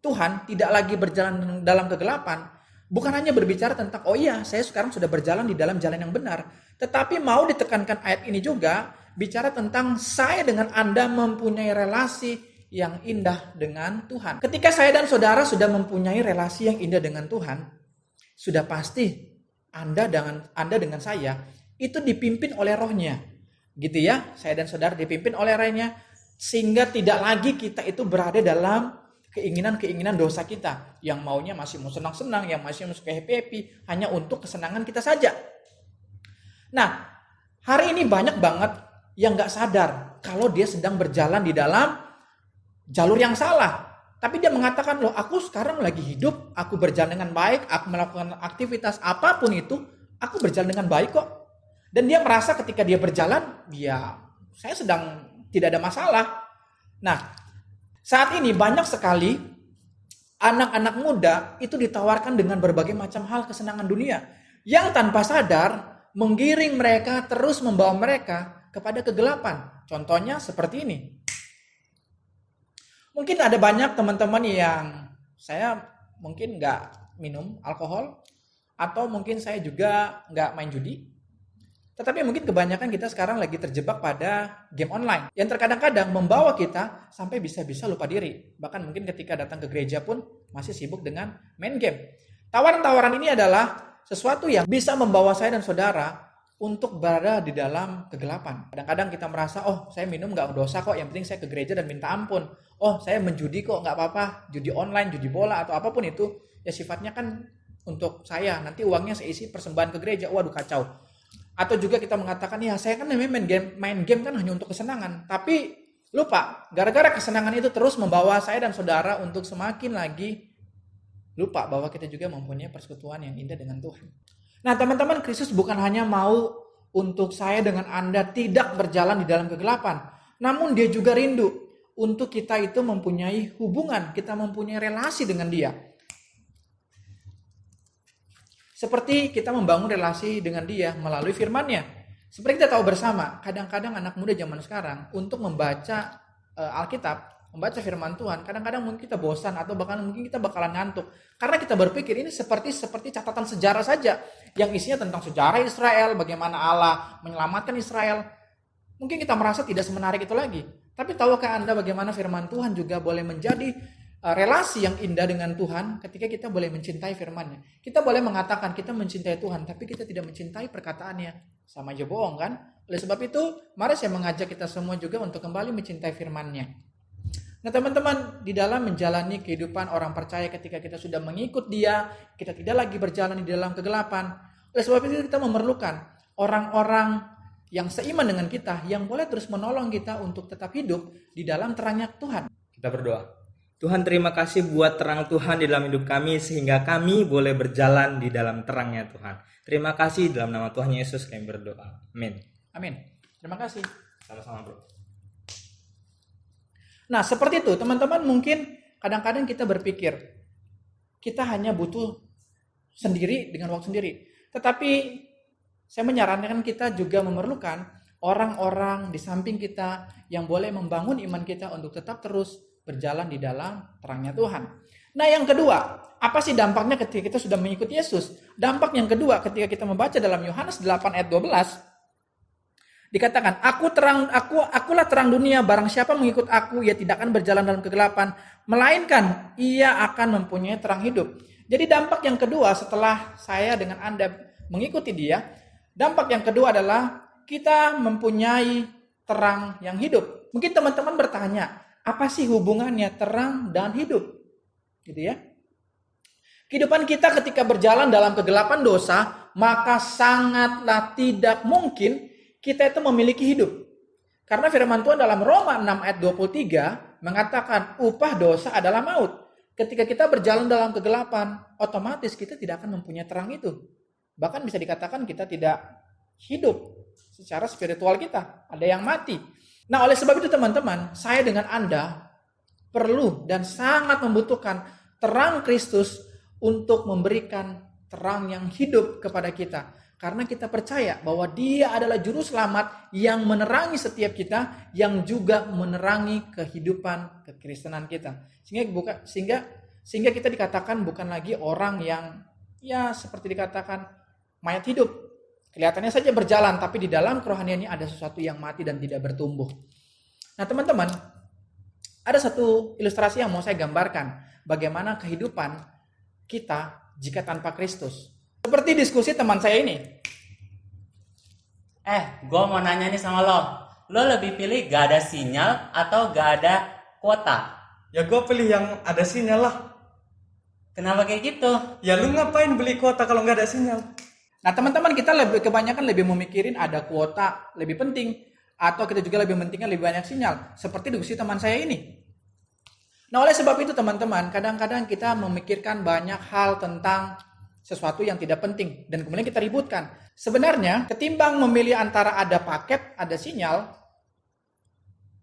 Tuhan, tidak lagi berjalan dalam kegelapan, Bukan hanya berbicara tentang, oh iya saya sekarang sudah berjalan di dalam jalan yang benar. Tetapi mau ditekankan ayat ini juga, bicara tentang saya dengan Anda mempunyai relasi yang indah dengan Tuhan. Ketika saya dan saudara sudah mempunyai relasi yang indah dengan Tuhan, sudah pasti Anda dengan saya itu dipimpin oleh rohnya. Gitu ya, saya dan saudara dipimpin oleh rohnya, sehingga tidak lagi kita itu berada dalam keinginan-keinginan dosa kita, yang maunya masih mau senang-senang, yang masih mau happy-happy, hanya untuk kesenangan kita saja. Nah, hari ini banyak banget yang gak sadar kalau dia sedang berjalan di dalam jalur yang salah. Tapi dia mengatakan, loh aku sekarang lagi hidup, aku berjalan dengan baik, aku melakukan aktivitas apapun itu, aku berjalan dengan baik kok. Dan dia merasa ketika dia berjalan, ya saya sedang tidak ada masalah. Nah, saat ini banyak sekali anak-anak muda itu ditawarkan dengan berbagai macam hal kesenangan dunia yang tanpa sadar menggiring mereka, terus membawa mereka kepada kegelapan. Contohnya seperti ini. Mungkin ada banyak teman-teman yang saya mungkin nggak minum alkohol, atau mungkin saya juga nggak main judi. Tetapi mungkin kebanyakan kita sekarang lagi terjebak pada game online yang terkadang-kadang membawa kita sampai bisa-bisa lupa diri. Bahkan mungkin ketika datang ke gereja pun masih sibuk dengan main game. Tawaran-tawaran ini adalah sesuatu yang bisa membawa saya dan saudara untuk berada di dalam kegelapan. Kadang-kadang kita merasa, oh saya minum nggak dosa kok, yang penting saya ke gereja dan minta ampun. Oh saya menjudi kok, nggak apa-apa, judi online, judi bola atau apapun itu, ya sifatnya kan untuk saya, nanti uangnya saya isi persembahan ke gereja, waduh kacau. Atau juga kita mengatakan, ya saya kan main game kan hanya untuk kesenangan. Tapi lupa, gara-gara kesenangan itu terus membawa saya dan saudara untuk semakin lagi lupa bahwa kita juga mempunyai persekutuan yang indah dengan Tuhan. Nah teman-teman, Kristus bukan hanya mau untuk saya dengan Anda tidak berjalan di dalam kegelapan. Namun dia juga rindu untuk kita itu mempunyai hubungan, kita mempunyai relasi dengan dia. Seperti kita membangun relasi dengan dia melalui firman-Nya. Seperti kita tahu bersama, kadang-kadang anak muda zaman sekarang untuk membaca Alkitab, membaca firman Tuhan, kadang-kadang mungkin kita bosan atau bahkan mungkin kita bakalan ngantuk. Karena kita berpikir ini seperti catatan sejarah saja yang isinya tentang sejarah Israel, bagaimana Allah menyelamatkan Israel. Mungkin kita merasa tidak semenarik itu lagi. Tapi tahukah Anda bagaimana firman Tuhan juga boleh menjadi relasi yang indah dengan Tuhan ketika kita boleh mencintai firman-Nya. Kita boleh mengatakan kita mencintai Tuhan, tapi kita tidak mencintai perkataannya. Sama aja bohong kan? Oleh sebab itu, mari saya mengajak kita semua juga untuk kembali mencintai firman-Nya. Nah teman-teman, di dalam menjalani kehidupan orang percaya ketika kita sudah mengikut dia, kita tidak lagi berjalan di dalam kegelapan. Oleh sebab itu kita memerlukan orang-orang yang seiman dengan kita, yang boleh terus menolong kita untuk tetap hidup di dalam terangnya Tuhan. Kita berdoa. Tuhan, terima kasih buat terang Tuhan di dalam hidup kami sehingga kami boleh berjalan di dalam terangnya Tuhan. Terima kasih dalam nama Tuhan Yesus kami berdoa. Amin. Amin. Terima kasih. Sama-sama bro. Nah seperti itu teman-teman, mungkin kadang-kadang kita berpikir kita hanya butuh sendiri dengan waktu sendiri. Tetapi saya menyarankan kita juga memerlukan orang-orang di samping kita yang boleh membangun iman kita untuk tetap terus berjalan di dalam terangnya Tuhan. Nah yang kedua, apa sih dampaknya ketika kita sudah mengikuti Yesus? Dampak yang kedua ketika kita membaca dalam Yohanes 8 ayat 12, dikatakan, akulah terang dunia, barang siapa mengikut aku, ia tidak akan berjalan dalam kegelapan, melainkan ia akan mempunyai terang hidup. Jadi dampak yang kedua setelah saya dengan Anda mengikuti dia, dampak yang kedua adalah kita mempunyai terang yang hidup. Mungkin teman-teman bertanya, apa sih hubungannya terang dan hidup? Gitu ya. Kehidupan kita ketika berjalan dalam kegelapan dosa, maka sangatlah tidak mungkin kita itu memiliki hidup. Karena firman Tuhan dalam Roma 6 ayat 23 mengatakan upah dosa adalah maut. Ketika kita berjalan dalam kegelapan, otomatis kita tidak akan mempunyai terang itu. Bahkan bisa dikatakan kita tidak hidup secara spiritual kita. Ada yang mati. Nah oleh sebab itu teman-teman, saya dengan Anda perlu dan sangat membutuhkan terang Kristus untuk memberikan terang yang hidup kepada kita. Karena kita percaya bahwa dia adalah juru selamat yang menerangi setiap kita, yang juga menerangi kehidupan kekristenan kita. Sehingga kita dikatakan bukan lagi orang yang ya seperti dikatakan mayat hidup. Kelihatannya saja berjalan, tapi di dalam kerohaniannya ada sesuatu yang mati dan tidak bertumbuh. Nah teman-teman, ada satu ilustrasi yang mau saya gambarkan. Bagaimana kehidupan kita jika tanpa Kristus. Seperti diskusi teman saya ini. Gue mau nanya nih sama lo. Lo lebih pilih gak ada sinyal atau gak ada kuota? Ya gue pilih yang ada sinyal lah. Kenapa kayak gitu? Ya lu ngapain beli kuota kalau nggak ada sinyal? Nah teman-teman, kita kebanyakan lebih memikirin ada kuota lebih penting, atau kita juga lebih mementingkan lebih banyak sinyal, seperti diskusi teman saya ini. Nah oleh sebab itu teman-teman, kadang-kadang kita memikirkan banyak hal tentang sesuatu yang tidak penting, dan kemudian kita ributkan. Sebenarnya ketimbang memilih antara ada paket, ada sinyal,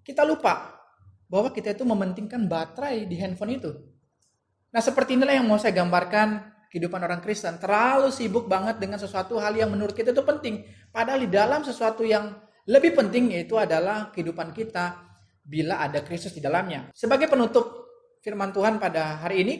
kita lupa bahwa kita itu mementingkan baterai di handphone itu. Nah seperti inilah yang mau saya gambarkan kehidupan orang Kristen. Terlalu sibuk banget dengan sesuatu hal yang menurut kita itu penting. Padahal di dalam sesuatu yang lebih penting yaitu adalah kehidupan kita bila ada Kristus di dalamnya. Sebagai penutup firman Tuhan pada hari ini,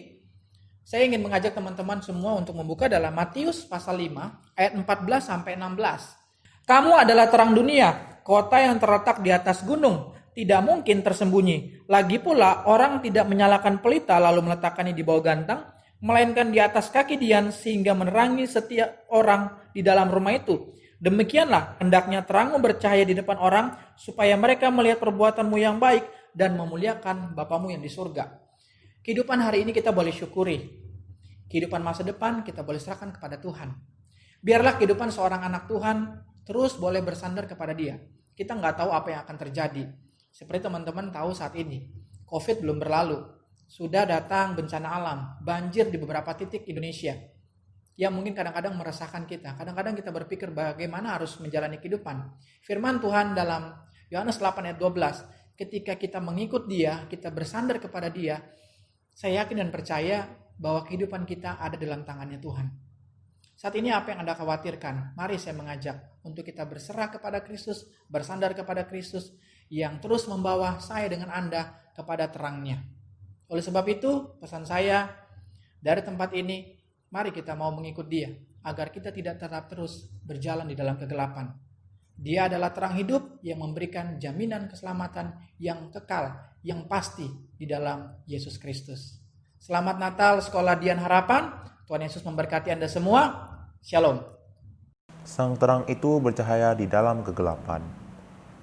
saya ingin mengajak teman-teman semua untuk membuka dalam Matius pasal 5 ayat 14 sampai 16. Kamu adalah terang dunia, kota yang terletak di atas gunung, tidak mungkin tersembunyi. Lagi pula orang tidak menyalakan pelita lalu meletakkannya di bawah gantang, melainkan di atas kaki dian sehingga menerangi setiap orang di dalam rumah itu. Demikianlah hendaknya terangmu bercahaya di depan orang supaya mereka melihat perbuatanmu yang baik dan memuliakan Bapamu yang di surga. Kehidupan hari ini kita boleh syukuri. Kehidupan masa depan kita boleh serahkan kepada Tuhan. Biarlah kehidupan seorang anak Tuhan terus boleh bersandar kepada Dia. Kita nggak tahu apa yang akan terjadi. Seperti teman-teman tahu saat ini, COVID belum berlalu. Sudah datang bencana alam, banjir di beberapa titik Indonesia. Yang mungkin kadang-kadang meresahkan kita. Kadang-kadang kita berpikir bagaimana harus menjalani kehidupan. Firman Tuhan dalam Yohanes 8 ayat 12. Ketika kita mengikut Dia, kita bersandar kepada Dia, saya yakin dan percaya bahwa kehidupan kita ada dalam tangannya Tuhan. Saat ini apa yang Anda khawatirkan? Mari saya mengajak untuk kita berserah kepada Kristus, bersandar kepada Kristus yang terus membawa saya dengan Anda kepada terangnya. Oleh sebab itu, pesan saya dari tempat ini, mari kita mau mengikut Dia, agar kita tidak tetap terus berjalan di dalam kegelapan. Dia adalah terang hidup yang memberikan jaminan keselamatan yang kekal, yang pasti di dalam Yesus Kristus. Selamat Natal Sekolah Dian Harapan, Tuhan Yesus memberkati Anda semua. Shalom. Sang terang itu bercahaya di dalam kegelapan.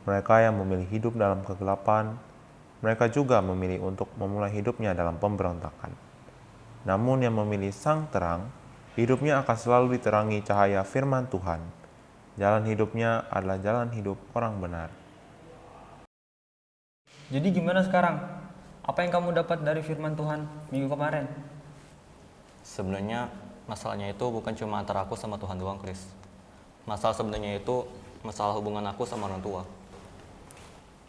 Mereka yang memilih hidup dalam kegelapan, mereka juga memilih untuk memulai hidupnya dalam pemberontakan. Namun yang memilih sang terang, hidupnya akan selalu diterangi cahaya firman Tuhan. Jalan hidupnya adalah jalan hidup orang benar. Jadi gimana sekarang? Apa yang kamu dapat dari firman Tuhan minggu kemarin? Sebenarnya masalahnya itu bukan cuma antara aku sama Tuhan doang, Chris. Masalah sebenarnya itu masalah hubungan aku sama orang tua.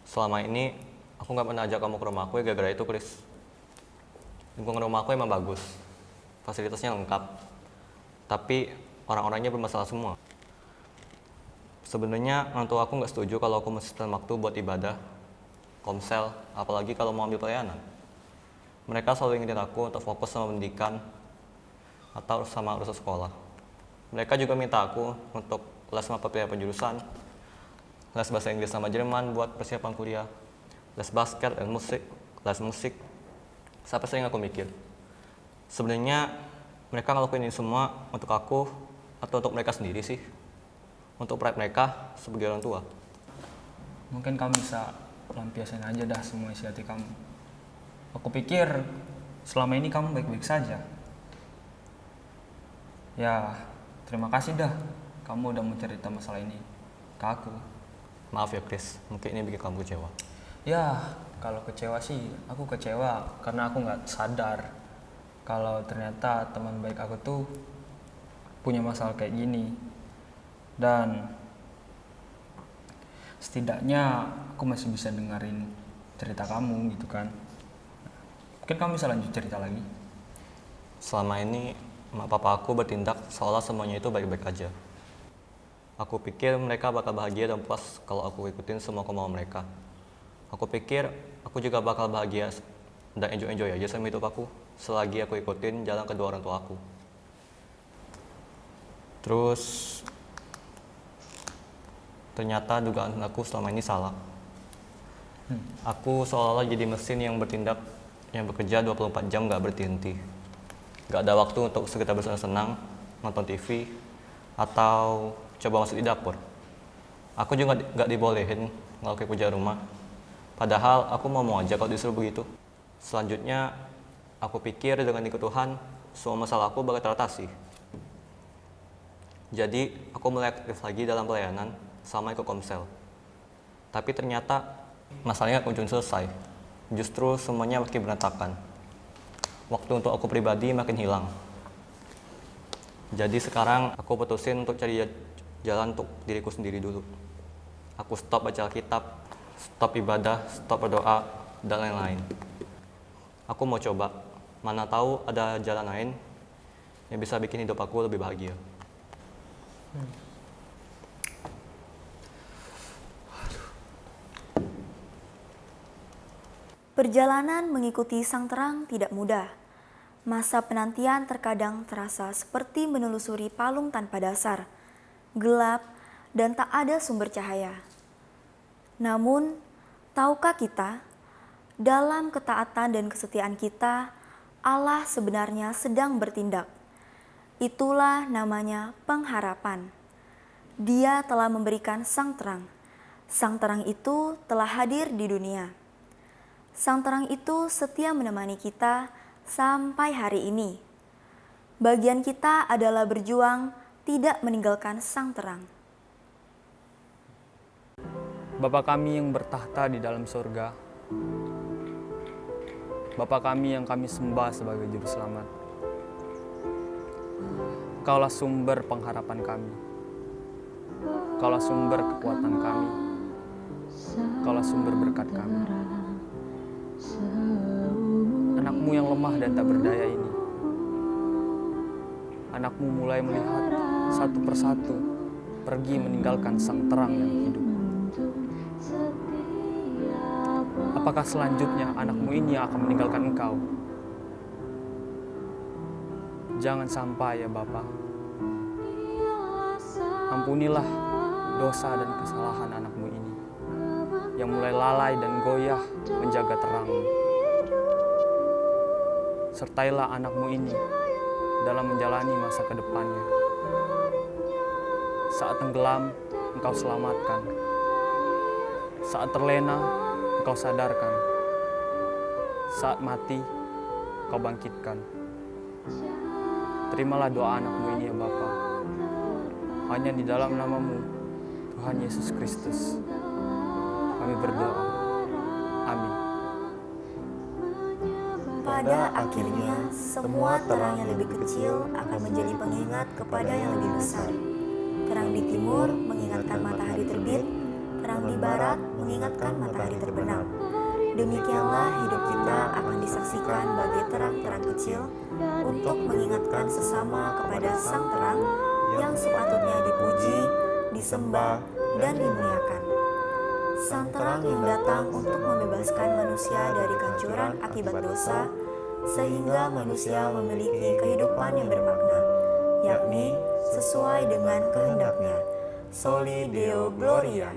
Selama ini aku gak pernah ajak kamu ke rumah aku ya gara-gara itu, Chris. Lingkungan rumah aku emang bagus, fasilitasnya lengkap, tapi orang-orangnya bermasalah semua. Sebenarnya orang tua aku gak setuju kalau aku mensisihkan waktu buat ibadah, komsel, apalagi kalau mau ambil pelayanan. Mereka selalu ingetin aku untuk fokus sama pendidikan atau sama urusan sekolah. Mereka juga minta aku untuk les mata pilihan penjurusan, les bahasa Inggris sama Jerman buat persiapan kuliah, les basket dan musik, les musik. Sampai sering aku mikir, sebenarnya mereka ngelakuin ini semua untuk aku atau untuk mereka sendiri sih? Untuk pride mereka sebagai orang tua. Mungkin kamu bisa lampiasin aja dah semua isi hati kamu. Aku pikir selama ini kamu baik-baik saja. Ya, terima kasih dah kamu udah mau cerita masalah ini ke aku. Maaf ya Chris, mungkin ini bikin kamu kecewa. Ya, kalau kecewa sih aku kecewa karena aku gak sadar kalau ternyata teman baik aku tuh punya masalah kayak gini. Dan setidaknya aku masih bisa dengerin cerita kamu gitu kan. Mungkin kamu bisa lanjut cerita lagi. Selama ini mak papa aku bertindak seolah semuanya itu baik-baik aja. Aku pikir mereka bakal bahagia dan puas kalau aku ikutin semua kemauan mereka. Aku pikir aku juga bakal bahagia dan enjoy aja sama hidup aku selagi aku ikutin jalan kedua orang tua aku. Terus ternyata dugaan aku selama ini salah. Aku seolah-olah jadi mesin yang bertindak, yang bekerja 24 jam gak berhenti. Gak ada waktu untuk sekitar bersenang-senang, nonton TV, atau coba masuk di dapur. Aku juga gak dibolehin ngelakuin kerja rumah. Padahal aku mau aja kalau disuruh begitu. Selanjutnya, aku pikir dengan ikut Tuhan, semua masalah aku bakal teratasi. Jadi, aku mulai aktif lagi dalam pelayanan sama ikut komsel. Tapi ternyata masalahnya gak kunjung selesai. Justru semuanya makin berantakan. Waktu untuk aku pribadi makin hilang. Jadi sekarang aku putusin untuk cari jalan untuk diriku sendiri dulu. Aku stop baca Alkitab, stop ibadah, stop berdoa, dan lain-lain. Aku mau coba, mana tahu ada jalan lain yang bisa bikin hidup aku lebih bahagia. Perjalanan mengikuti sang terang tidak mudah. Masa penantian terkadang terasa seperti menelusuri palung tanpa dasar, gelap, dan tak ada sumber cahaya. Namun, tahukah kita, dalam ketaatan dan kesetiaan kita, Allah sebenarnya sedang bertindak. Itulah namanya pengharapan. Dia telah memberikan sang terang. Sang terang itu telah hadir di dunia. Sang terang itu setia menemani kita sampai hari ini. Bagian kita adalah berjuang tidak meninggalkan sang terang. Bapa kami yang bertahta di dalam surga, Bapa kami yang kami sembah sebagai Juru Selamat, Engkaulah sumber pengharapan kami, Engkaulah sumber kekuatan kami, Engkaulah sumber berkat kami. Anakmu yang lemah dan tak berdaya ini, anakmu mulai melihat satu persatu pergi meninggalkan sang terang yang hidup. Apakah selanjutnya anakmu ini yang akan meninggalkan engkau? Jangan sampai ya Bapa. Ampunilah dosa dan kesalahan anakmu ini yang mulai lalai dan goyah menjaga terang-Mu. Sertailah anakmu ini dalam menjalani masa ke depannya. Saat tenggelam, Engkau selamatkan. Saat terlena, Engkau sadarkan. Saat mati, Engkau bangkitkan. Terimalah doa anakmu ini ya Bapa. Hanya di dalam nama-Mu, Tuhan Yesus Kristus, kami berdoa. Amin. Pada akhirnya, semua terang yang lebih kecil akan menjadi pengingat kepada yang lebih besar. Terang di timur mengingatkan matahari terbit, terang di barat mengingatkan matahari terbenam. Demikianlah hidup kita akan disaksikan bagi terang-terang kecil untuk mengingatkan sesama kepada sang terang yang sepatutnya dipuji, disembah, dan dimuliakan. Sang terang yang datang untuk membebaskan manusia dari kancuran akibat dosa, sehingga manusia memiliki kehidupan yang bermakna, yakni sesuai dengan kehendak-Nya. Soli Deo Gloria.